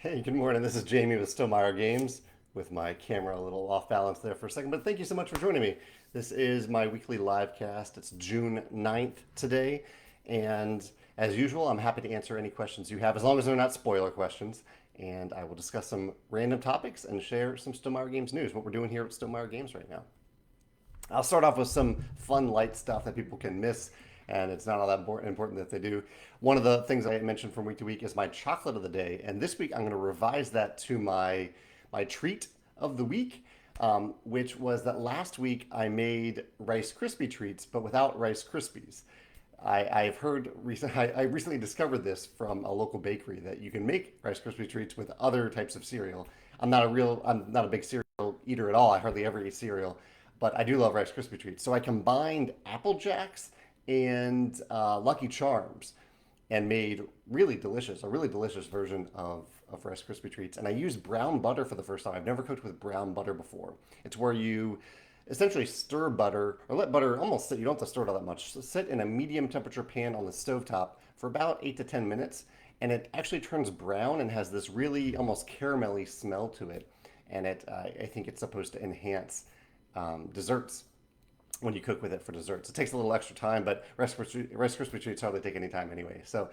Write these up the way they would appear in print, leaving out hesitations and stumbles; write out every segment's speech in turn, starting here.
Hey, good morning. This is Jamie with Stonemeyer Games, with my camera a little off balance there for a second, but thank you so much for joining me. This is my weekly live cast. It's June 9th today, and as usual, I'm happy to answer any questions you have, as long as they're not spoiler questions, and I will discuss some random topics and share some Stonemeyer Games news, what we're doing here at Stonemeyer Games right now. I'll start off with some fun, light stuff that people can miss, and it's not all that important that they do. One of the things I mentioned from week to week is my chocolate of the day, and this week I'm going to revise that to my treat of the week, which was that last week I made Rice Krispie treats, but without Rice Krispies. I've heard I recently discovered this from a local bakery that you can make Rice Krispie treats with other types of cereal. I'm not a big cereal eater at all. I hardly ever eat cereal, but I do love Rice Krispie treats. So I combined Apple Jacks and Lucky Charms and made a really delicious version of Rice Krispie treats. And I used brown butter for the first time. I've never cooked with brown butter before. It's where you essentially stir butter or let butter almost sit. You don't have to stir it all that much. So sit in a medium temperature pan on the stovetop for about 8 to 10 minutes, and it actually turns brown and has this really almost caramelly smell to it. And I think it's supposed to enhance desserts when you cook with it for desserts. It takes a little extra time, but Rice Krispie treats hardly take any time anyway. So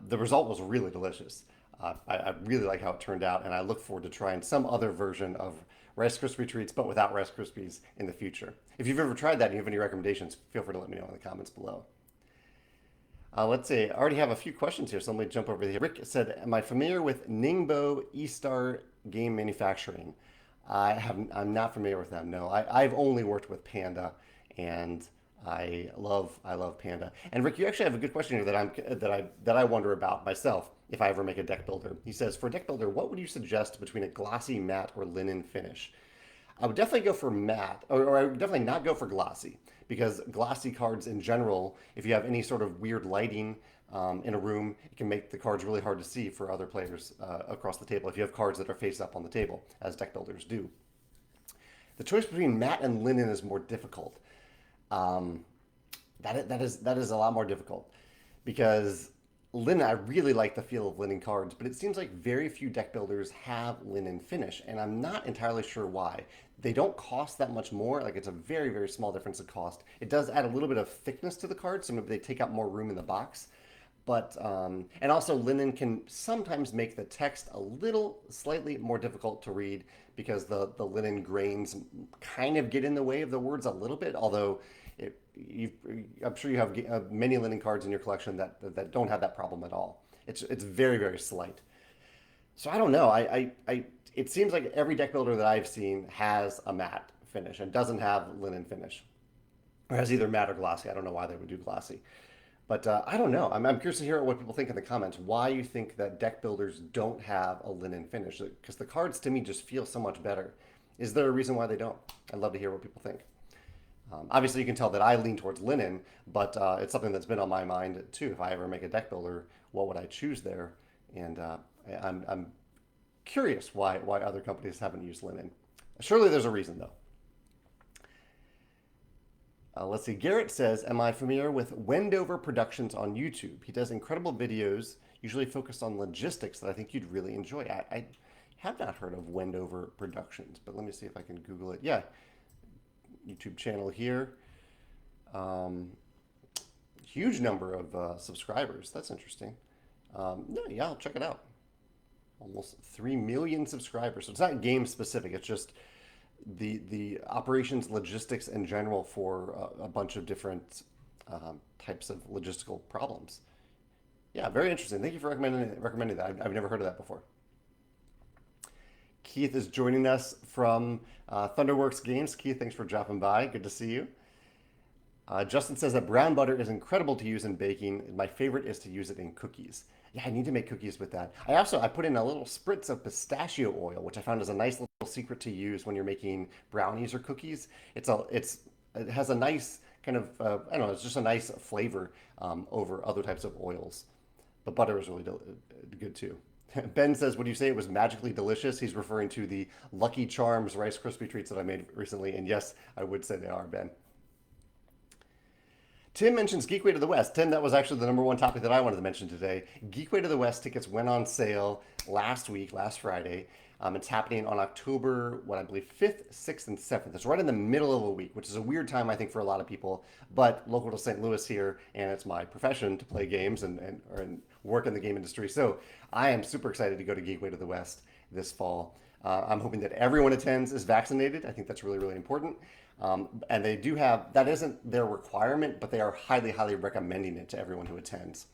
the result was really delicious. I really like how it turned out, and I look forward to trying some other version of Rice Krispie treats, but without Rice Krispies in the future. If you've ever tried that and you have any recommendations, feel free to let me know in the comments below. Let's see. I already have a few questions here, so let me jump over here. Rick said, "Am I familiar with Ningbo eStar Game Manufacturing?" I'm not familiar with them. No, I've only worked with Panda, and I love Panda. And Rick, you actually have a good question here that I wonder about myself if I ever make a deck builder. He says, for a deck builder, what would you suggest between a glossy, matte, or linen finish? I would definitely go for matte, or I would definitely not go for glossy, because glossy cards in general, if you have any sort of weird lighting in a room, it can make the cards really hard to see for other players across the table if you have cards that are face up on the table, as deck builders do. The choice between matte and linen is more difficult. Um, that is a lot more difficult because linen, I really like the feel of linen cards, but it seems like very few deck builders have linen finish, and I'm not entirely sure why. They don't cost that much more. Like, it's a very, very small difference in cost. It does add a little bit of thickness to the card, so maybe they take up more room in the box. But and also linen can sometimes make the text a little slightly more difficult to read because the linen grains kind of get in the way of the words a little bit. Although you, I'm sure you have many linen cards in your collection that don't have that problem at all. It's very, very slight. So I don't know. It seems like every deck builder that I've seen has a matte finish and doesn't have linen finish, or has either matte or glossy. I don't know why they would do glossy. But I don't know. I'm curious to hear what people think in the comments. Why you think that deck builders don't have a linen finish? Because the cards to me just feel so much better. Is there a reason why they don't? I'd love to hear what people think. Obviously, you can tell that I lean towards linen, but it's something that's been on my mind too. If I ever make a deck builder, what would I choose there? And I'm curious why other companies haven't used linen. Surely there's a reason though. Let's see. Garrett says, "Am I familiar with Wendover Productions on YouTube? He does incredible videos, usually focused on logistics that I think you'd really enjoy." I have not heard of Wendover Productions, but let me see if I can Google it. Yeah, YouTube channel here. Um, Huge number of subscribers. That's interesting. No, yeah, I'll check it out. Almost 3 million subscribers. So it's not game specific. It's just the operations logistics in general for a bunch of different types of logistical problems. Yeah, very interesting. Thank you for recommending that. I've never heard of that before. Keith is joining us from Thunderworks Games. Keith, thanks for dropping by. Good to see you. Justin says that brown butter is incredible to use in baking. My favorite is to use it in cookies. Yeah, I need to make cookies with that. I put in a little spritz of pistachio oil, which I found is a nice little secret to use when you're making brownies or cookies. It has a nice kind of I don't know. It's just a nice flavor over other types of oils. But butter is really good too. Ben says, "Would you say it was magically delicious?" He's referring to the Lucky Charms Rice Krispie treats that I made recently, and yes, I would say they are, Ben. Tim mentions Geekway to the West. Tim, that was actually the number one topic that I wanted to mention today. Geekway to the West tickets went on sale last week, last Friday. It's happening on October, what I believe, 5th, 6th, and 7th. It's right in the middle of a week, which is a weird time, I think, for a lot of people. But local to St. Louis here, and it's my profession to play games and work in the game industry. So I am super excited to go to Geekway to the West this fall. I'm hoping that everyone attends is vaccinated. I think that's really, really important. And they do have, that isn't their requirement, but they are highly, highly recommending it to everyone who attends.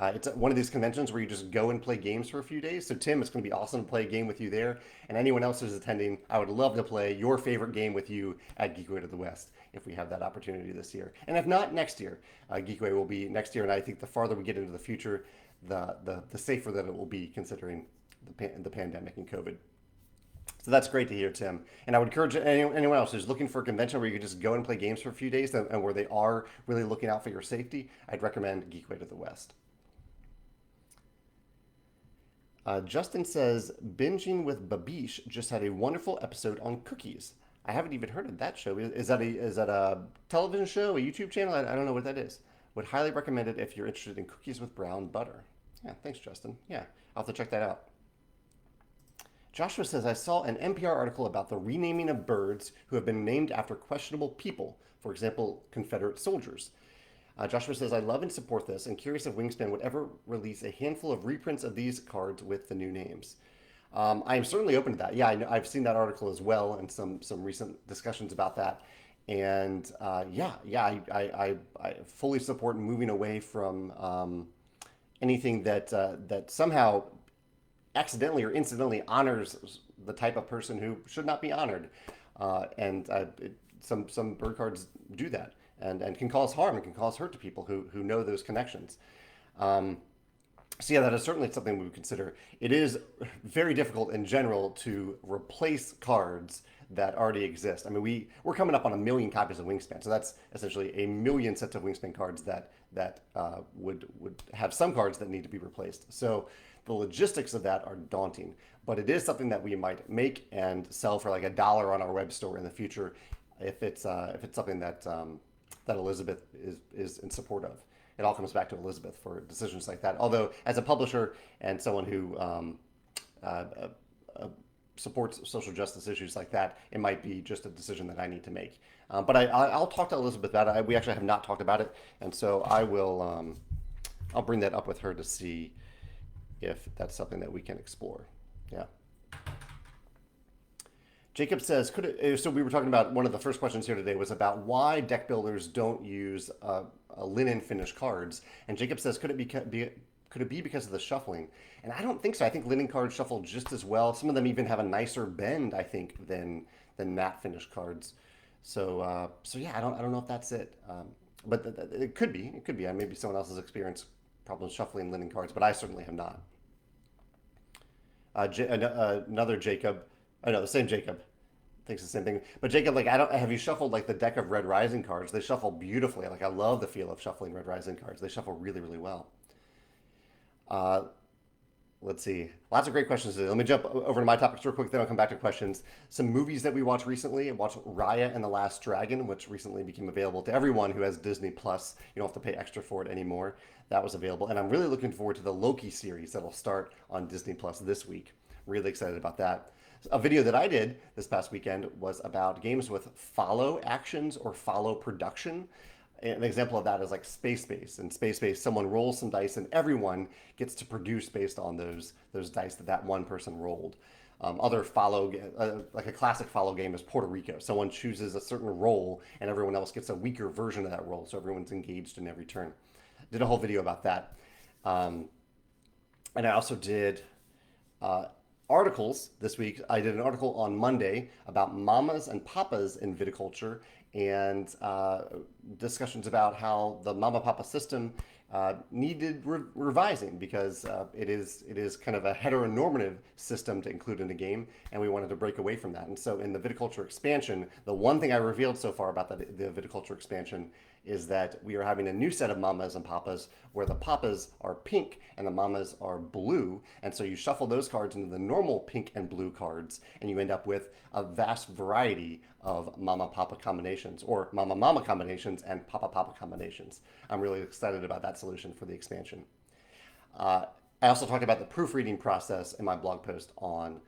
It's one of these conventions where you just go and play games for a few days. So, Tim, it's going to be awesome to play a game with you there. And anyone else who's attending, I would love to play your favorite game with you at Geekway to the West if we have that opportunity this year. And if not, next year. Geekway will be next year. And I think the farther we get into the future, the safer that it will be considering the pandemic and COVID. So that's great to hear, Tim. And I would encourage anyone else who's looking for a convention where you can just go and play games for a few days and where they are really looking out for your safety, I'd recommend Geekway to the West. Justin says, binging with Babish just had a wonderful episode on cookies. I haven't even heard of that show. Is that a television show, a YouTube channel? I don't know what that is. Would highly recommend it if you're interested in cookies with brown butter. Yeah, thanks, Justin. Yeah, I'll have to check that out. Joshua says, I saw an NPR article about the renaming of birds who have been named after questionable people, for example, Confederate soldiers. Joshua says, I love and support this and curious if Wingspan would ever release a handful of reprints of these cards with the new names. I am certainly open to that. Yeah, I've seen that article as well and some recent discussions about that. And I fully support moving away from anything that somehow accidentally or incidentally honors the type of person who should not be honored. Some bird cards do that. And can cause harm and can cause hurt to people who know those connections. So yeah, that is certainly something we would consider. It is very difficult in general to replace cards that already exist. I mean, we're coming up on 1 million copies of Wingspan, so that's essentially 1 million sets of Wingspan cards that would have some cards that need to be replaced. So the logistics of that are daunting, but it is something that we might make and sell for like $1 on our web store in the future if it's something that Elizabeth is in support of. It all comes back to Elizabeth for decisions like that. Although, as a publisher and someone who supports social justice issues like that, it might be just a decision that I need to make. But I'll talk to Elizabeth about it. We actually have not talked about it, and so I will. I'll bring that up with her to see if that's something that we can explore. Yeah. Jacob says, so we were talking about one of the first questions here today was about why deck builders don't use linen finished cards. And Jacob says, could it be because of the shuffling? And I don't think so. I think linen cards shuffle just as well. Some of them even have a nicer bend, I think, than matte finished cards. So yeah, I don't know if that's it. But it could be. It could be. Maybe someone else has experienced problems shuffling linen cards, but I certainly have not. Another Jacob. I know the same Jacob thinks the same thing. But Jacob, have you shuffled like the deck of Red Rising cards? They shuffle beautifully. Like I love the feel of shuffling Red Rising cards. They shuffle really, really well. Let's see. Lots of great questions today. Let me jump over to my topics real quick, then I'll come back to questions. Some movies that we watched recently. I watched Raya and the Last Dragon, which recently became available to everyone who has Disney Plus. You don't have to pay extra for it anymore. That was available. And I'm really looking forward to the Loki series that'll start on Disney Plus this week. Really excited about that. A video that I did this past weekend was about games with follow actions or follow production. An example of that is like Space Base. In Space Base, someone rolls some dice and everyone gets to produce based on those dice that one person rolled. Other follow, like a classic follow game is Puerto Rico. Someone chooses a certain role and everyone else gets a weaker version of that role, so everyone's engaged in every turn. Did a whole video about that. And I also did articles this week. I did an article on Monday about mamas and papas in viticulture and discussions about how the mama papa system needed revising because it is kind of a heteronormative system to include in a game, and we wanted to break away from that. And so in the viticulture expansion, the one thing I revealed so far about the viticulture expansion is that we are having a new set of mamas and papas where the papas are pink and the mamas are blue. And so you shuffle those cards into the normal pink and blue cards, and you end up with a vast variety of mama papa combinations, or mama mama combinations and papa papa combinations. I'm really excited about that solution for the expansion. I also talked about the proofreading process in my blog post on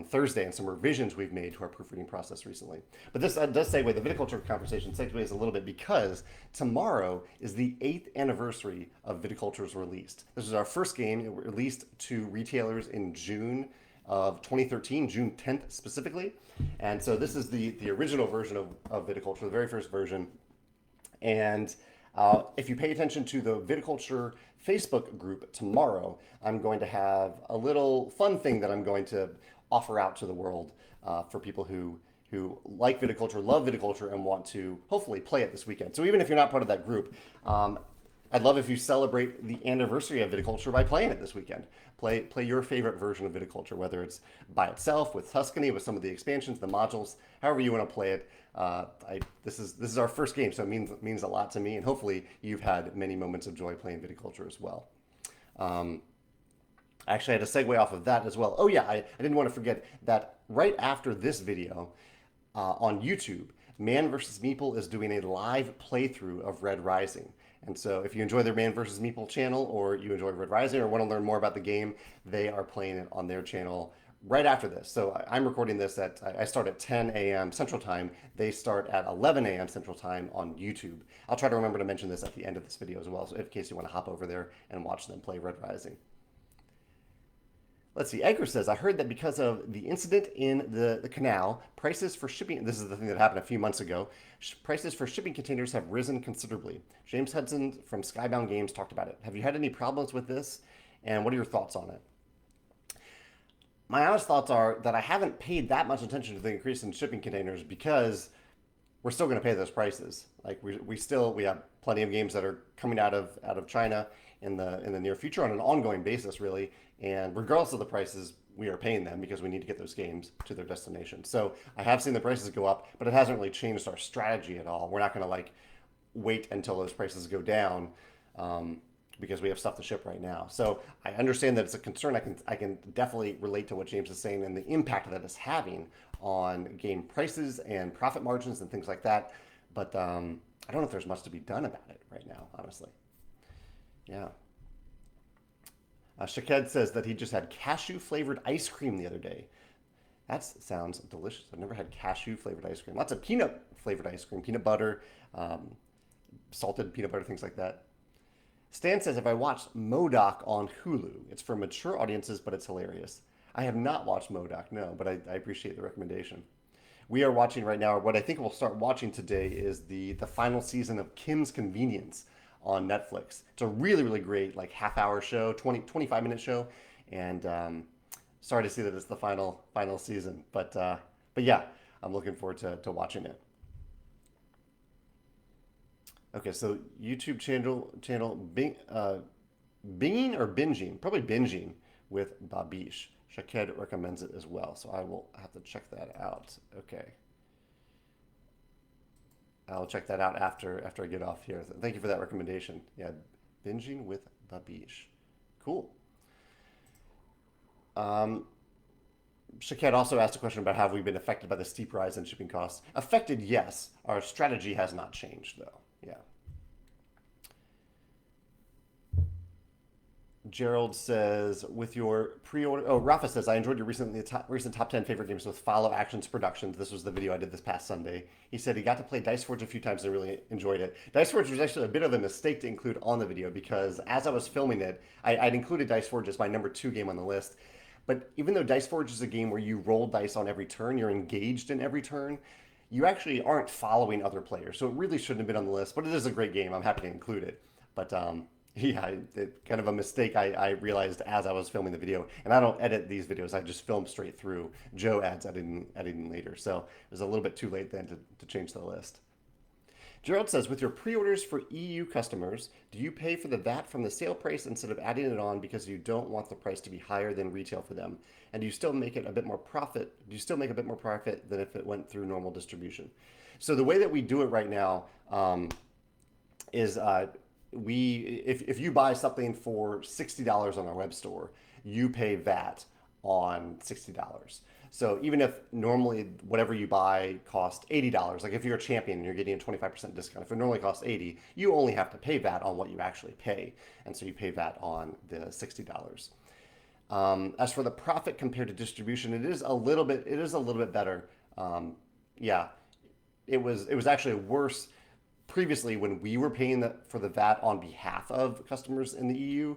Thursday and some revisions we've made to our proofreading process recently. But this does segue, the viticulture conversation segues a little bit because tomorrow is the 8th anniversary of Viticulture's released. This is our first game. It was released to retailers in June of 2013, June 10th specifically. And so this is the original version of Viticulture, the very first version. And if you pay attention to the Viticulture Facebook group tomorrow, I'm going to have a little fun thing that I'm going to offer out to the world for people who like viticulture, love viticulture, and want to hopefully play it this weekend. So even if you're not part of that group, I'd love if you celebrate the anniversary of viticulture by playing it this weekend. Play your favorite version of viticulture, whether it's by itself, with Tuscany, with some of the expansions, the modules, however you want to play it. This is our first game, so it means a lot to me, and hopefully you've had many moments of joy playing viticulture as well. Actually, I had to segue off of that as well. Oh yeah, I didn't want to forget that right after this video on YouTube, Man vs. Meeple is doing a live playthrough of Red Rising. And so if you enjoy their Man vs. Meeple channel, or you enjoy Red Rising, or want to learn more about the game, they are playing it on their channel right after this. So I'm recording this I start at 10 a.m. Central Time. They start at 11 a.m. Central Time on YouTube. I'll try to remember to mention this at the end of this video as well, so in case you want to hop over there and watch them play Red Rising. Let's see, Edgar says, I heard that because of the incident in the canal, prices for shipping, this is the thing that happened a few months ago, prices for shipping containers have risen considerably. James Hudson from Skybound Games talked about it. Have you had any problems with this? And what are your thoughts on it? My honest thoughts are that I haven't paid that much attention to the increase in shipping containers because we're still going to pay those prices. Like we have plenty of games that are coming out of China in the near future on an ongoing basis, really. And regardless of the prices, we are paying them because we need to get those games to their destination. So I have seen the prices go up, but it hasn't really changed our strategy at all. We're not going to wait until those prices go down because we have stuff to ship right now. So I understand that it's a concern. I can definitely relate to what James is saying and the impact that it's having on game prices and profit margins and things like that. But I don't know if there's much to be done about it right now, honestly. Yeah. Shaked says that he just had cashew flavored ice cream the other day. That sounds delicious. I've never had cashew flavored ice cream. Lots of peanut flavored ice cream, peanut butter, salted peanut butter, things like that. Stan says, if I watched MODOK on Hulu, it's for mature audiences, but it's hilarious. I have not watched MODOK, no, but I appreciate the recommendation. We are watching right now, what I think we'll start watching today is the final season of Kim's Convenience on Netflix. It's a really, really great half-hour show, 25-minute show, and sorry to see that it's the final season, but yeah, I'm looking forward to watching it. Okay, so YouTube channel binging or binging? Probably binging with Babish. Shaked recommends it as well, so I will have to check that out. Okay. I'll check that out after I get off here. Thank you for that recommendation. Yeah, binging with Babish. Cool. Shaked also asked a question about have we been affected by the steep rise in shipping costs. Affected, yes. Our strategy has not changed, though. Yeah. Gerald says, with your pre-order... Oh, Rafa says, I enjoyed your recent top 10 favorite games with Follow Actions Productions. This was the video I did this past Sunday. He said he got to play Dice Forge a few times and really enjoyed it. Dice Forge was actually a bit of a mistake to include on the video because as I was filming it, I'd included Dice Forge as my number 2 game on the list. But even though Dice Forge is a game where you roll dice on every turn, you're engaged in every turn, you actually aren't following other players. So it really shouldn't have been on the list, but it is a great game. I'm happy to include it. But yeah, kind of a mistake I realized as I was filming the video. And I don't edit these videos. I just film straight through. Joe adds editing later. So it was a little bit too late then to change the list. Gerald says, with your pre-orders for EU customers, do you pay for the VAT from the sale price instead of adding it on because you don't want the price to be higher than retail for them? And do you still make it a bit more profit? Do you still make a bit more profit than if it went through normal distribution? So the way that we do it right now, is if you buy something for $60 on our web store, you pay VAT on $60. So even if normally whatever you buy cost $80, like if you're a champion and you're getting a 25% discount, if it normally costs 80, you only have to pay VAT on what you actually pay. And so you pay VAT on the $60. As for the profit compared to distribution, it is a little bit better. Yeah, it was actually worse previously when we were paying for the VAT on behalf of customers in the EU,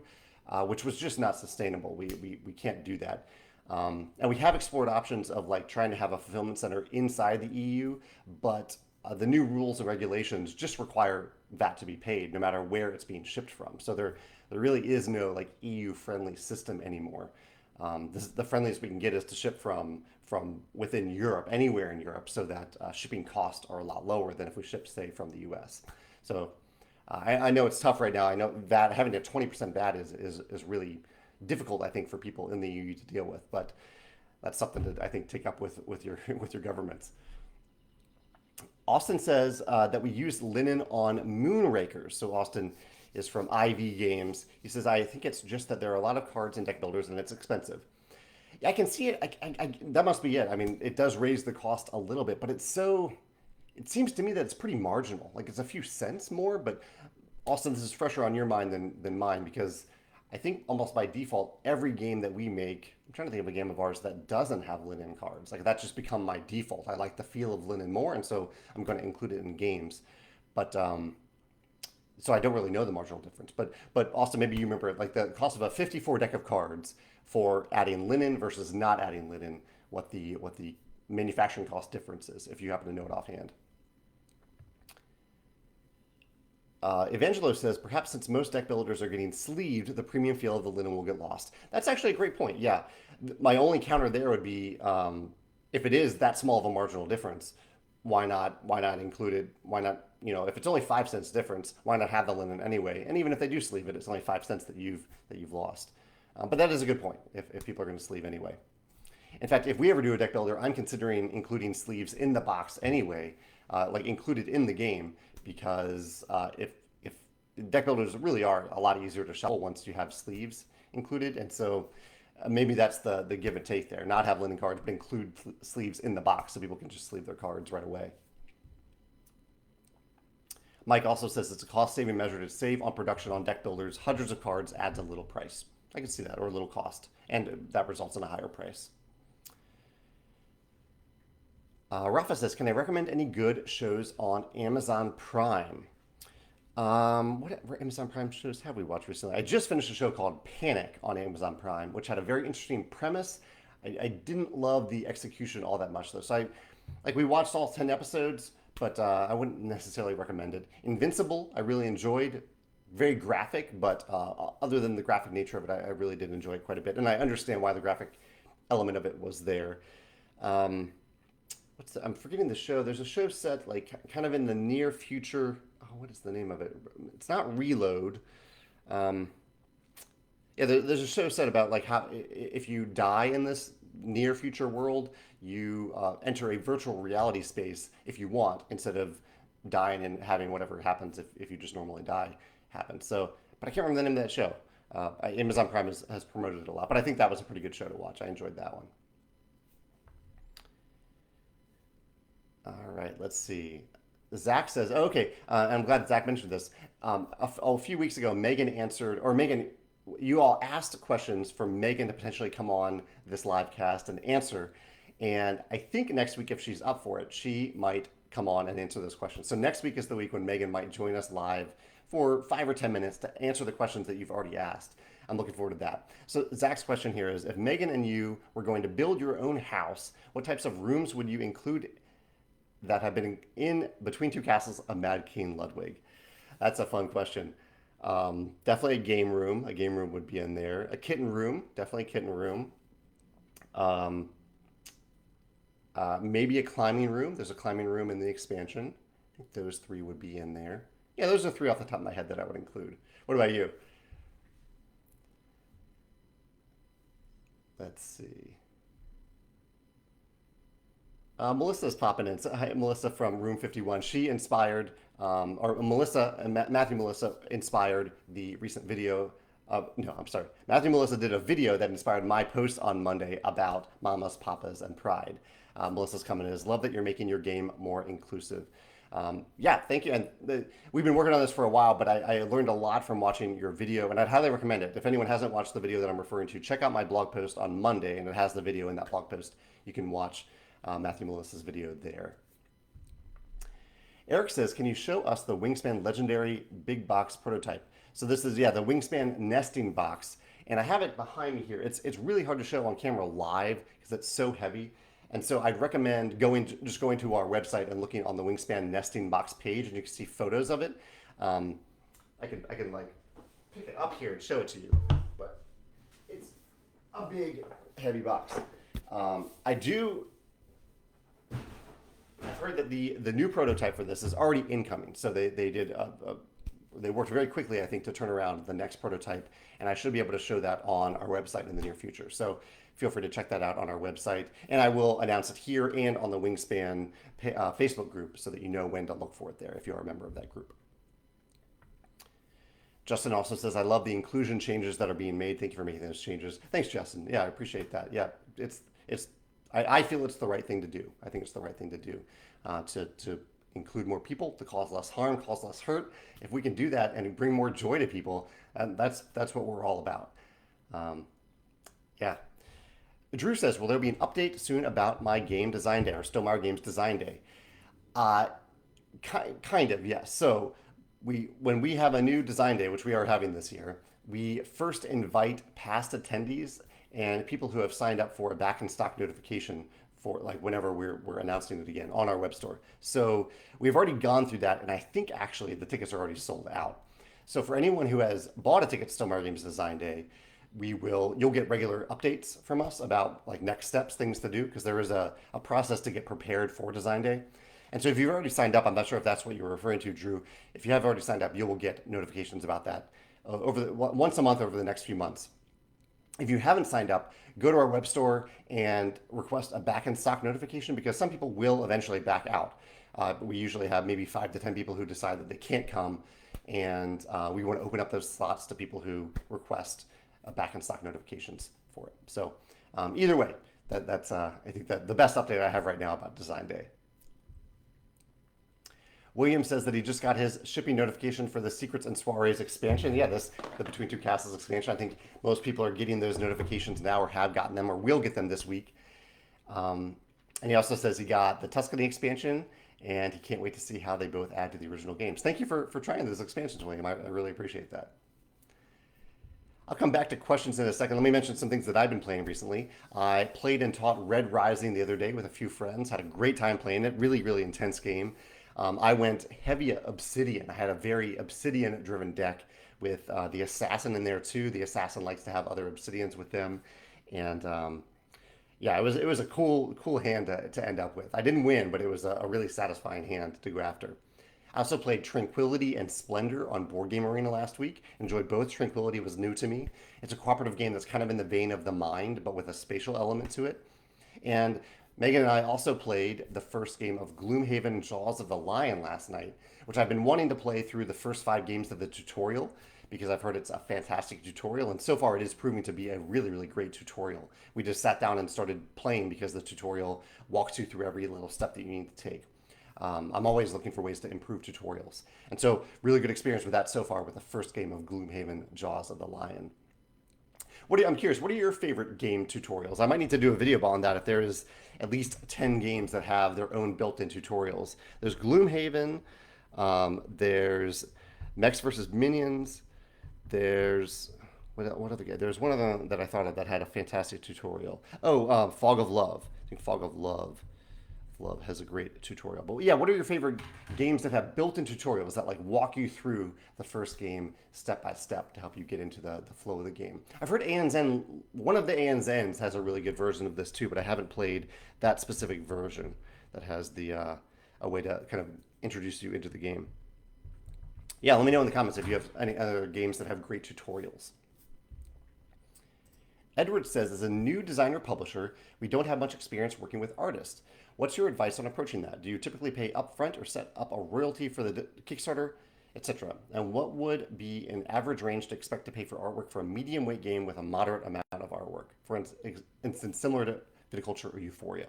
which was just not sustainable. We can't do that. And we have explored options of like trying to have a fulfillment center inside the EU, but the new rules and regulations just require VAT to be paid no matter where it's being shipped from. So there really is no like EU friendly system anymore. The friendliest we can get is to ship from within Europe, anywhere in Europe, so that shipping costs are a lot lower than if we ship, say, from the U.S. So I know it's tough right now. I know that having a 20% VAT is really difficult, I think, for people in the EU to deal with. But that's something to, I think, take up with your with your governments. Austin says that we use linen on Moonrakers. So Austin is from IV Games. He says, I think it's just that there are a lot of cards in deck builders and it's expensive. Yeah, I can see it. That must be it. I mean, it does raise the cost a little bit, but it seems to me that it's pretty marginal. Like it's a few cents more, but Austin, this is fresher on your mind than mine because I think almost by default, every game that we make, I'm trying to think of a game of ours that doesn't have linen cards. Like that's just become my default. I like the feel of linen more, and so I'm going to include it in games. But so I don't really know the marginal difference. But also maybe you remember it, like the cost of a 54 deck of cards for adding linen versus not adding linen, what the manufacturing cost difference is, if you happen to know it offhand. Evangelo says, perhaps since most deck builders are getting sleeved, the premium feel of the linen will get lost. That's actually a great point. Yeah. My only counter there would be if it is that small of a marginal difference, why not include it? Why not, if it's only 5 cents difference, why not have the linen anyway? And even if they do sleeve it, it's only 5 cents that you've lost. But that is a good point if people are going to sleeve anyway. In fact, if we ever do a deck builder, I'm considering including sleeves in the box anyway, like included in the game, because if deck builders really are a lot easier to shuffle once you have sleeves included, and so maybe that's the give and take there. Not have linen cards, but include sleeves in the box so people can just sleeve their cards right away. Mike also says it's a cost-saving measure to save on production on deck builders. Hundreds of cards adds a little price. I can see that, or a little cost, and that results in a higher price. Rafa says, can I recommend any good shows on Amazon Prime? What Amazon Prime shows have we watched recently? I just finished a show called Panic on Amazon Prime, which had a very interesting premise. I didn't love the execution all that much, though. So we watched all 10 episodes, but I wouldn't necessarily recommend it. Invincible, I really enjoyed. Very graphic, but other than the graphic nature of it, I really did enjoy it quite a bit. And I understand why the graphic element of it was there. I'm forgetting the show. There's a show set like kind of in the near future. Oh, what is the name of it? It's not Reload. Yeah, there's a show set about like how if you die in this near future world, you enter a virtual reality space if you want, instead of dying and having whatever happens if you just normally die happen. So, but I can't remember the name of that show. Amazon Prime has promoted it a lot, but I think that was a pretty good show to watch. I enjoyed that one. All right, let's see. Zach says, oh, okay, I'm glad Zach mentioned this. A few weeks ago, Megan, you all asked questions for Megan to potentially come on this live cast and answer. And I think next week, if she's up for it, she might come on and answer those questions. So next week is the week when Megan might join us live for 5 or 10 minutes to answer the questions that you've already asked. I'm looking forward to that. So Zach's question here is, if Megan and you were going to build your own house, what types of rooms would you include that have been in between two castles of Mad King Ludwig? That's a fun question. Definitely a game room. A game room would be in there. A kitten room. Definitely a kitten room. Maybe a climbing room. There's a climbing room in the expansion. I think those three would be in there. Yeah, those are three off the top of my head that I would include. What about you? Let's see. Melissa's popping in. So, hi, Melissa from Room 51. She inspired, or Melissa and Matthew Melissa inspired the recent video. No, I'm sorry. Matthew Melissa did a video that inspired my post on Monday about mamas, papas, and pride. Melissa's comment is, love that you're making your game more inclusive. Yeah, thank you. And we've been working on this for a while, but I learned a lot from watching your video, and I'd highly recommend it. If anyone hasn't watched the video that I'm referring to, check out my blog post on Monday, and it has the video in that blog post. You can watch Matthew Melissa's video there. Eric says, can you show us the Wingspan Legendary Big Box prototype? So this is, yeah, the Wingspan nesting box. And I have it behind me here. It's really hard to show on camera live because it's so heavy. And so I'd recommend just going to our website and looking on the Wingspan nesting box page, and you can see photos of it. I can like pick it up here and show it to you, but it's a big, heavy box. I've heard that the new prototype for this is already incoming. So they worked very quickly, I think, to turn around the next prototype, and I should be able to show that on our website in the near future. So feel free to check that out on our website, and I will announce it here and on the Wingspan Facebook group so that you know when to look for it there if you're a member of that group. Justin also says, I love the inclusion changes that are being made. Thank you for making those changes. Thanks, Justin. Yeah, I appreciate that. Yeah, I feel it's the right thing to do. I think it's the right thing to do to include more people, to cause less harm, cause less hurt. If we can do that and bring more joy to people, that's what we're all about. Yeah. Drew says, will there be an update soon about my game design day, or Stonemaier Games design day? Kind of, yes. So when we have a new design day, which we are having this year, we first invite past attendees and people who have signed up for a back in stock notification for like whenever we're announcing it again on our web store. So we've already gone through that, and I think actually the tickets are already sold out. So for anyone who has bought a ticket to Stonemaier Games Design Day, you'll get regular updates from us about like next steps, things to do, because there is a process to get prepared for Design Day. And so if you've already signed up, I'm not sure if that's what you were referring to, Drew. If you have already signed up, you will get notifications about that once a month over the next few months. If you haven't signed up, go to our web store and request a back in stock notification, because some people will eventually back out. We usually have maybe 5 to 10 people who decide that they can't come, and we want to open up those slots to people who request back in stock notifications for it. So either way, that's I think that the best update I have right now about Design Day. William says that he just got his shipping notification for the Secrets and Soirees expansion. Yeah, the Between Two Castles expansion. I think most people are getting those notifications now, or have gotten them, or will get them this week. And he also says he got the Tuscany expansion, and he can't wait to see how they both add to the original games. Thank you for trying those expansions, William. I really appreciate that. I'll come back to questions in a second. Let me mention some things that I've been playing recently. I played and taught Red Rising the other day with a few friends. Had a great time playing it. Really, really intense game. I went heavy Obsidian. I had a very Obsidian-driven deck with the Assassin in there too. The Assassin likes to have other Obsidians with them, and yeah, it was a cool hand to end up with. I didn't win, but it was a really satisfying hand to go after. I also played Tranquility and Splendor on Board Game Arena last week. Enjoyed both. Tranquility was new to me. It's a cooperative game that's kind of in the vein of The Mind, but with a spatial element to it. And Megan and I also played the first game of Gloomhaven Jaws of the Lion last night, which I've been wanting to play through the first 5 games of the tutorial, because I've heard it's a fantastic tutorial, and so far it is proving to be a really, really great tutorial. We just sat down and started playing because the tutorial walks you through every little step that you need to take. I'm always looking for ways to improve tutorials. And so really good experience with that so far with the first game of Gloomhaven Jaws of the Lion. I'm curious, what are your favorite game tutorials? I might need to do a video on that if there is at least 10 games that have their own built-in tutorials. There's Gloomhaven, there's Mechs vs. Minions, there's what other game? There's one of them that I thought of that had a fantastic tutorial. Oh, Fog of Love. I think Fog of Love has a great tutorial. But yeah, what are your favorite games that have built-in tutorials that like walk you through the first game step by step to help you get into the flow of the game? I've heard ANZ, one of the ANZs has a really good version of this too, but I haven't played that specific version that has the a way to kind of introduce you into the game. Yeah, let me know in the comments if you have any other games that have great tutorials. Edward says, as a new designer publisher, we don't have much experience working with artists. What's your advice on approaching that? Do you typically pay upfront or set up a royalty for the Kickstarter, etc.? And what would be an average range to expect to pay for artwork for a medium weight game with a moderate amount of artwork? For instance, similar to Viticulture or Euphoria.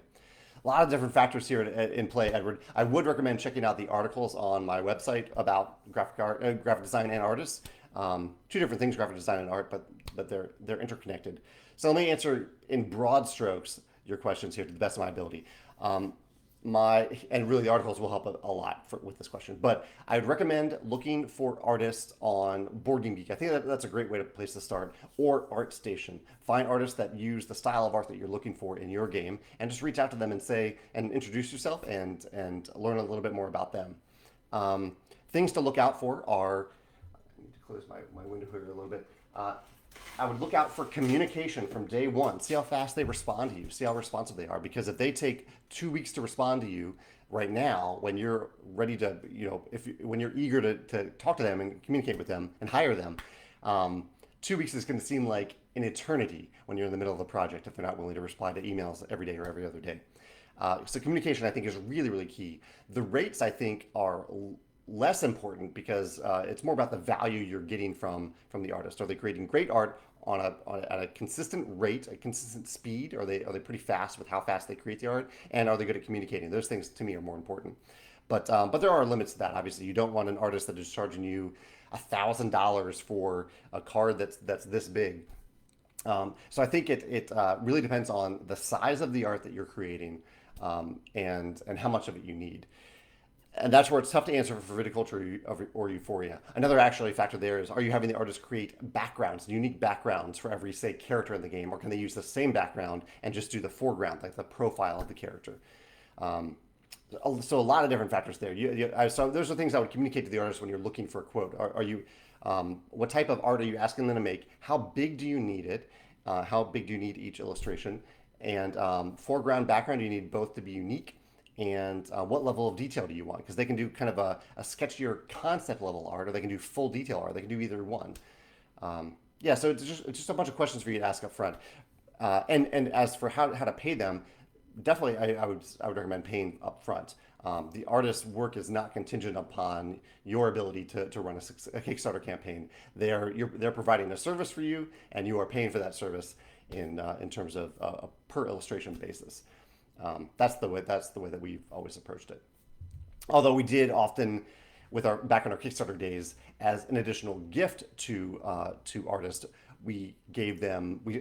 A lot of different factors here in play, Edward. I would recommend checking out the articles on my website about graphic design and artists. Two different things, graphic design and art, but they're interconnected. So let me answer in broad strokes your questions here to the best of my ability. And really the articles will help a lot with this question. But I would recommend looking for artists on Board Game Geek. I think that's a great way to place to start. Or ArtStation. Find artists that use the style of art that you're looking for in your game, and just reach out to them and introduce yourself and learn a little bit more about them. Things to look out for are, I need to close my window here a little bit. I would look out for communication from day one. See how fast they respond to you. See how responsive they are. Because if they take 2 weeks to respond to you right now, when you're ready to, when you're eager to talk to them and communicate with them and hire them, 2 weeks is going to seem like an eternity when you're in the middle of the project if they're not willing to reply to emails every day or every other day. So communication, I think, is really, really key. The rates, I think, are less important because it's more about the value you're getting from the artist. Are they creating great art at a consistent rate, a consistent speed? Are they pretty fast with how fast they create the art? And are they good at communicating? Those things to me are more important. But there are limits to that. Obviously, you don't want an artist that is charging you $1,000 for a card that's this big. So I think it really depends on the size of the art that you're creating and how much of it you need. And that's where it's tough to answer for Viticulture or Euphoria. Another actually factor there is, are you having the artist create backgrounds, unique backgrounds for every, say, character in the game, or can they use the same background and just do the foreground, like the profile of the character? So a lot of different factors there. So those are things I would communicate to the artist when you're looking for a quote. What type of art are you asking them to make? How big do you need it? How big do you need each illustration? And foreground, background, do you need both to be unique? And what level of detail do you want? Because they can do kind of a sketchier concept level art, or they can do full detail art. They can do either one. So it's just a bunch of questions for you to ask up front. And as for how to pay them, definitely I would recommend paying up front. The artist's work is not contingent upon your ability to run a Kickstarter campaign. They're providing a service for you, and you are paying for that service in terms of a per illustration basis. That's the way that we've always approached it. Although we did often, back in our Kickstarter days, as an additional gift to artists, we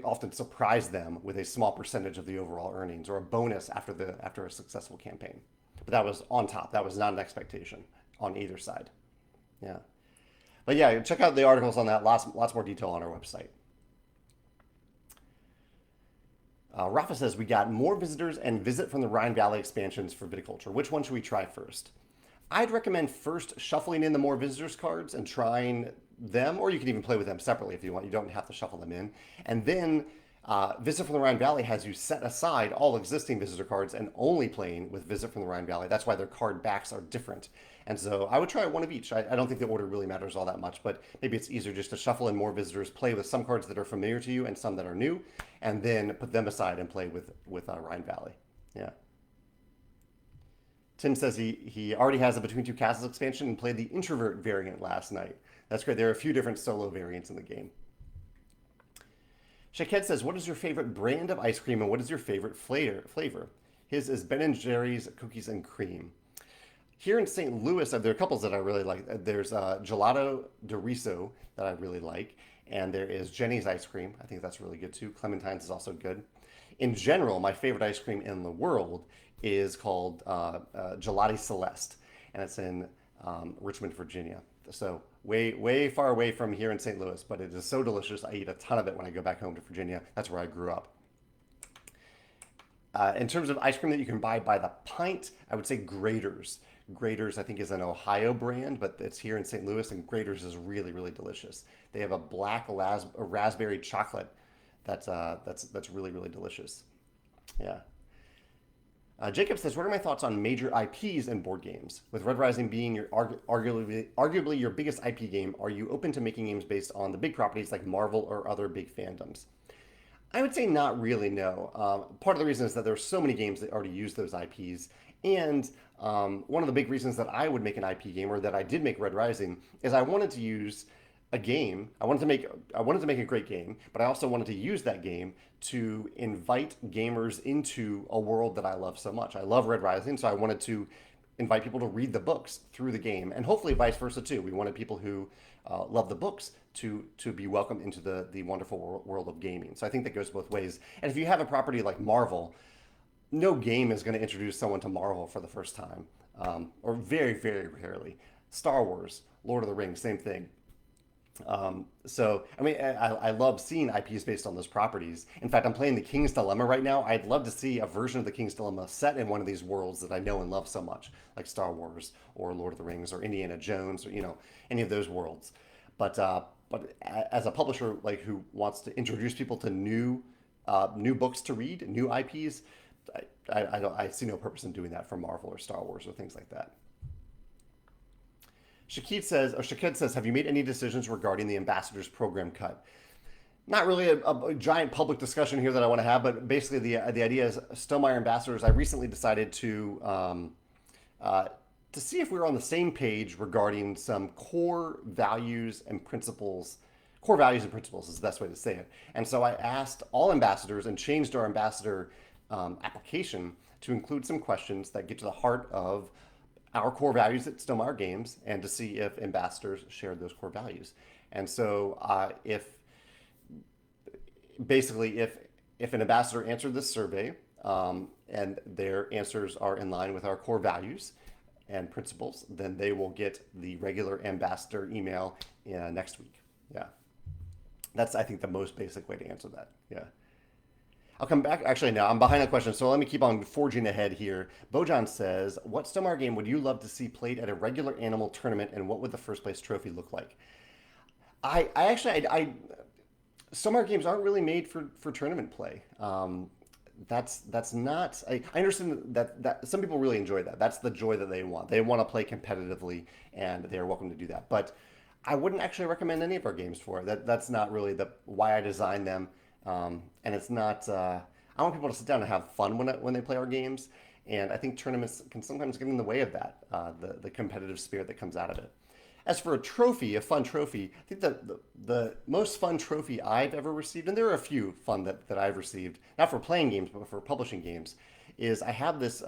often surprised them with a small percentage of the overall earnings or a bonus after a successful campaign. But that was on top. That was not an expectation on either side. Yeah. But yeah, check out the articles on that. Lots more detail on our website. Rafa says, we got more visitors and visit from the Rhine Valley expansions for Viticulture. Which one should we try first? I'd recommend first shuffling in the more visitors cards and trying them, or you can even play with them separately if you want. You don't have to shuffle them in. And then Visit from the Rhine Valley has you set aside all existing visitor cards and only playing with Visit from the Rhine Valley. That's why their card backs are different. And so I would try one of each. I don't think the order really matters all that much, but maybe it's easier just to shuffle in more visitors, play with some cards that are familiar to you and some that are new, and then put them aside and play with Rhine Valley. Yeah. Tim says he already has a Between Two Castles expansion and played the introvert variant last night. That's great. There are a few different solo variants in the game. Shaked says, what is your favorite brand of ice cream and what is your favorite flavor? His is Ben & Jerry's Cookies and Cream. Here in St. Louis, there are couples that I really like. There's Gelato de Riso that I really like, and there is Jenny's ice cream. I think that's really good too. Clementine's is also good. In general, my favorite ice cream in the world is called Gelati Celeste, and it's in Richmond, Virginia. So way far away from here in St. Louis, but it is so delicious. I eat a ton of it when I go back home to Virginia. That's where I grew up. In terms of ice cream that you can buy by the pint, I would say Graeter's. Graeter's, I think, is an Ohio brand, but it's here in St. Louis, and Graeter's is really, really delicious. They have a black raspberry chocolate that's really, really delicious. Yeah. Jacob says, what are my thoughts on major IPs in board games? With Red Rising being your arguably your biggest IP game, are you open to making games based on the big properties like Marvel or other big fandoms? I would say not really, no. Part of the reason is that there's so many games that already use those IPs. And one of the big reasons that I would make an IP game, or that I did make Red Rising, is I wanted to use a game. I wanted to make a great game, but I also wanted to use that game to invite gamers into a world that I love so much. I love Red Rising, so I wanted to invite people to read the books through the game, and hopefully vice versa too. We wanted people who love the books to be welcomed into the wonderful world of gaming. So I think that goes both ways. And if you have a property like Marvel, no game is going to introduce someone to Marvel for the first time, or very, very rarely. Star Wars, Lord of the Rings, same thing. So, I mean, I love seeing IPs based on those properties. In fact, I'm playing the King's Dilemma right now. I'd love to see a version of the King's Dilemma set in one of these worlds that I know and love so much, like Star Wars or Lord of the Rings or Indiana Jones or any of those worlds. But as a publisher like who wants to introduce people to new books to read, new IPs, I see no purpose in doing that for Marvel or Star Wars or things like that. Shakid says, have you made any decisions regarding the ambassadors program cut? Not really a giant public discussion here that I want to have, but basically the idea is Stonemaier ambassadors. I recently decided uh, to see if we were on the same page regarding some core values and principles. Core values and principles is the best way to say it. And so I asked all ambassadors and changed our ambassador application to include some questions that get to the heart of our core values at Stonemaier Games and to see if ambassadors shared those core values. And so if basically if an ambassador answered this survey and their answers are in line with our core values and principles, then they will get the regular ambassador email next week. Yeah, that's I think the most basic way to answer that. Yeah. I'll come back. Actually, no, I'm behind on questions, so let me keep on forging ahead here. Bojan says, what Stonemaier game would you love to see played at a regular animal tournament, and what would the first place trophy look like? I actually, Stonemaier games aren't really made for tournament play. That's not. I understand that some people really enjoy that. That's the joy that they want. They want to play competitively, and they are welcome to do that. But I wouldn't actually recommend any of our games for it. That's not really the why I designed them. And it's not. I want people to sit down and have fun when they play our games, and I think tournaments can sometimes get in the way of that. The competitive spirit that comes out of it. As for a trophy, a fun trophy, I think the most fun trophy I've ever received, and there are a few fun that I've received, not for playing games, but for publishing games, is I have this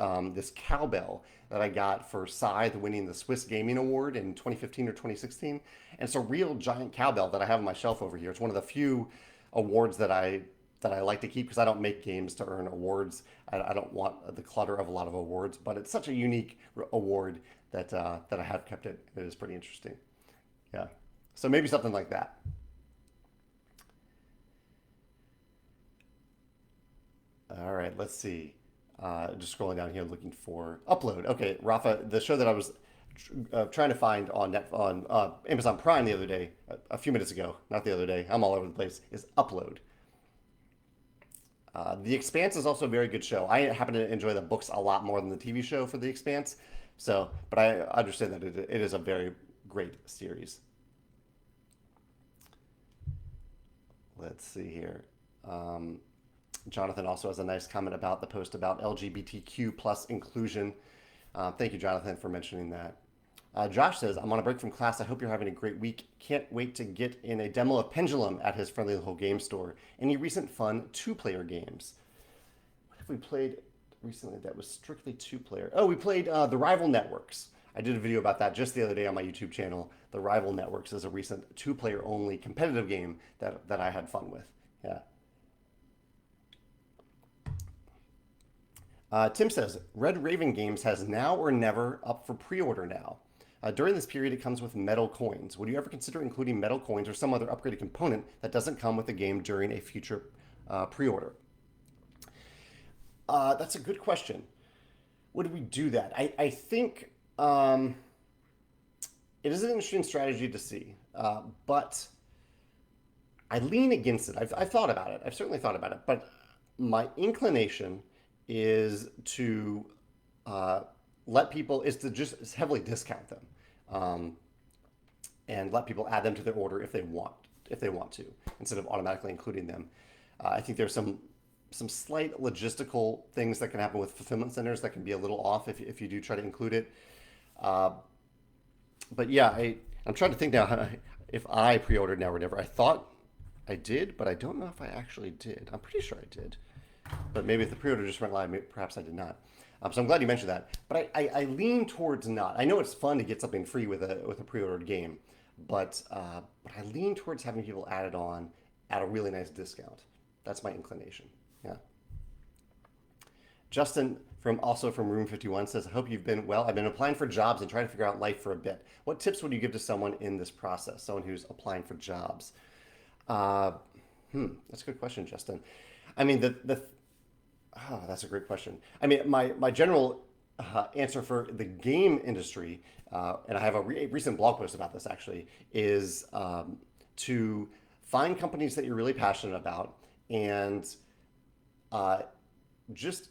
cowbell that I got for Scythe winning the Swiss Gaming Award in 2015 or 2016. And it's a real giant cowbell that I have on my shelf over here. It's one of the few awards that I like to keep because I don't make games to earn awards. I don't want the clutter of a lot of awards, but it's such a unique award that I have kept it. It is pretty interesting. Yeah. So maybe something like that. All right, let's see. Just scrolling down here looking for upload. Okay, Rafa, the show that I was trying to find on Amazon Prime the other day, a few minutes ago, not the other day. I'm all over the place. Is Upload. The Expanse is also a very good show. I happen to enjoy the books a lot more than the TV show for The Expanse. So, but I understand that it is a very great series. Let's see here. Um, Jonathan also has a nice comment about the post about LGBTQ plus inclusion. Thank you, Jonathan, for mentioning that. Josh says, I'm on a break from class. I hope you're having a great week. Can't wait to get in a demo of Pendulum at his friendly little game store. Any recent fun two-player games? What have we played recently that was strictly two-player? Oh, we played The Rival Networks. I did a video about that just the other day on my YouTube channel. The Rival Networks is a recent two-player only competitive game that I had fun with. Yeah. Tim says, Red Raven Games has Now or Never up for pre-order now. During this period, it comes with metal coins. Would you ever consider including metal coins or some other upgraded component that doesn't come with the game during a future pre-order? That's a good question. Would we do that? I think it is an interesting strategy to see, but I lean against it. I've thought about it. I've certainly thought about it, but my inclination is to let people is to just heavily discount them, um, and let people add them to their order if they want to, instead of automatically including them. I think there's some slight logistical things that can happen with fulfillment centers that can be a little off if you do try to include it. Uh, but yeah, I'm trying to think now if I pre-ordered Now or Never. I thought I did, but I don't know if I actually did. I'm pretty sure I did, but maybe if the pre-order just went live, perhaps I did not. So I'm glad you mentioned that. But I lean towards not. I know it's fun to get something free with a pre-ordered game, but I lean towards having people add it on at a really nice discount. That's my inclination. Yeah. Justin from Room 51 says, I hope you've been well. I've been applying for jobs and trying to figure out life for a bit. What tips would you give to someone in this process, someone who's applying for jobs? Uh, that's a good question, Justin. I mean, that's a great question. I mean, my general answer for the game industry, and I have a recent blog post about this actually, is to find companies that you're really passionate about and uh, just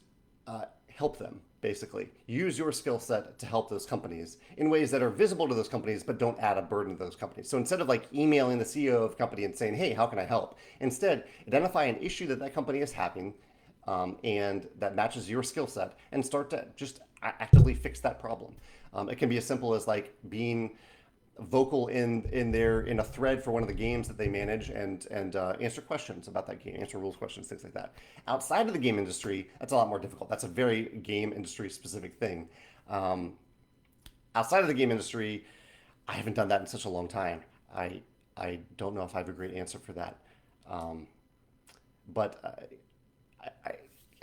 help them, basically. Use your skill set to help those companies in ways that are visible to those companies, but don't add a burden to those companies. So instead of like emailing the CEO of a company and saying, hey, how can I help? Instead, identify an issue that that company is having and that matches your skill set and start to just actively fix that problem. It can be as simple as like being vocal in a thread for one of the games that they manage and answer questions about that game, answer rules questions, things like that. Outside of the game industry, that's a lot more difficult. That's a very game industry specific thing. Outside of the game industry, I haven't done that in such a long time. I don't know if I have a great answer for that. But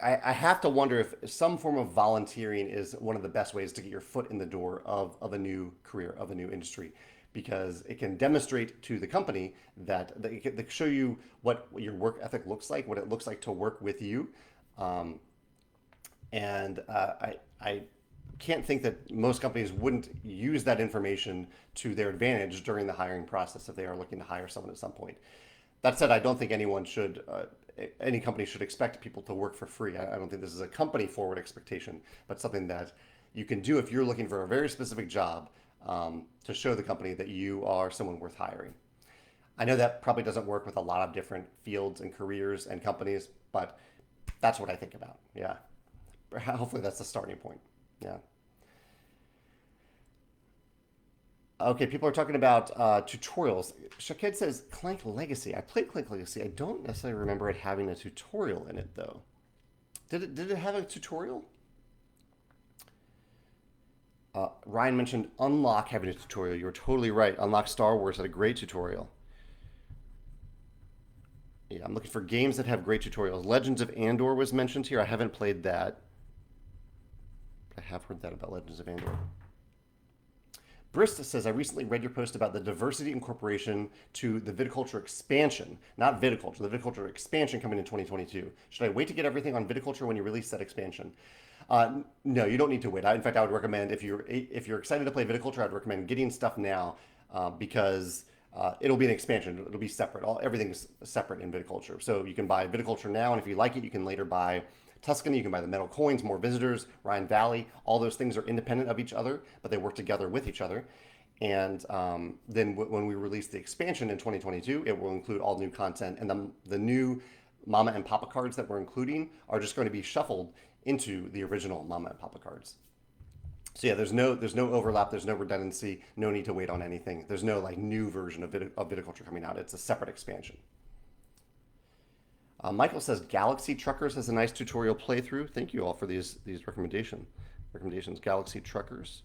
I have to wonder if some form of volunteering is one of the best ways to get your foot in the door of a new career, of a new industry, because it can demonstrate to the company that they can show you what your work ethic looks like, what it looks like to work with you. I can't think that most companies wouldn't use that information to their advantage during the hiring process if they are looking to hire someone at some point. That said, I don't think any company should expect people to work for free. I don't think this is a company forward expectation, but something that you can do if you're looking for a very specific job to show the company that you are someone worth hiring. I know that probably doesn't work with a lot of different fields and careers and companies, but that's what I think about. Yeah. Hopefully that's the starting point. Yeah. Okay, people are talking about tutorials. Shaked says Clank Legacy. I played Clank Legacy. I don't necessarily remember it having a tutorial in it though. Did it have a tutorial? Ryan mentioned Unlock having a tutorial. You're totally right. Unlock Star Wars had a great tutorial. Yeah, I'm looking for games that have great tutorials. Legends of Andor was mentioned here. I haven't played that. I have heard that about Legends of Andor. Brist says, I recently read your post about the diversity incorporation to the viticulture expansion, not viticulture, the viticulture expansion coming in 2022. Should I wait to get everything on viticulture when you release that expansion? No, you don't need to wait. In fact, I would recommend if you're excited to play viticulture, I'd recommend getting stuff now because it'll be an expansion. It'll be separate. Everything's separate in viticulture. So you can buy viticulture now, and if you like it, you can later buy Tuscany, you can buy the metal coins, more visitors, Rhine Valley. All those things are independent of each other, but they work together with each other. And then when we release the expansion in 2022, it will include all new content. And the new Mama and Papa cards that we're including are just going to be shuffled into the original Mama and Papa cards. So yeah, there's no overlap, there's no redundancy, no need to wait on anything. There's no like new version of viticulture coming out. It's a separate expansion. Michael says Galaxy Truckers has a nice tutorial playthrough. Thank you all for these recommendations. Galaxy Truckers.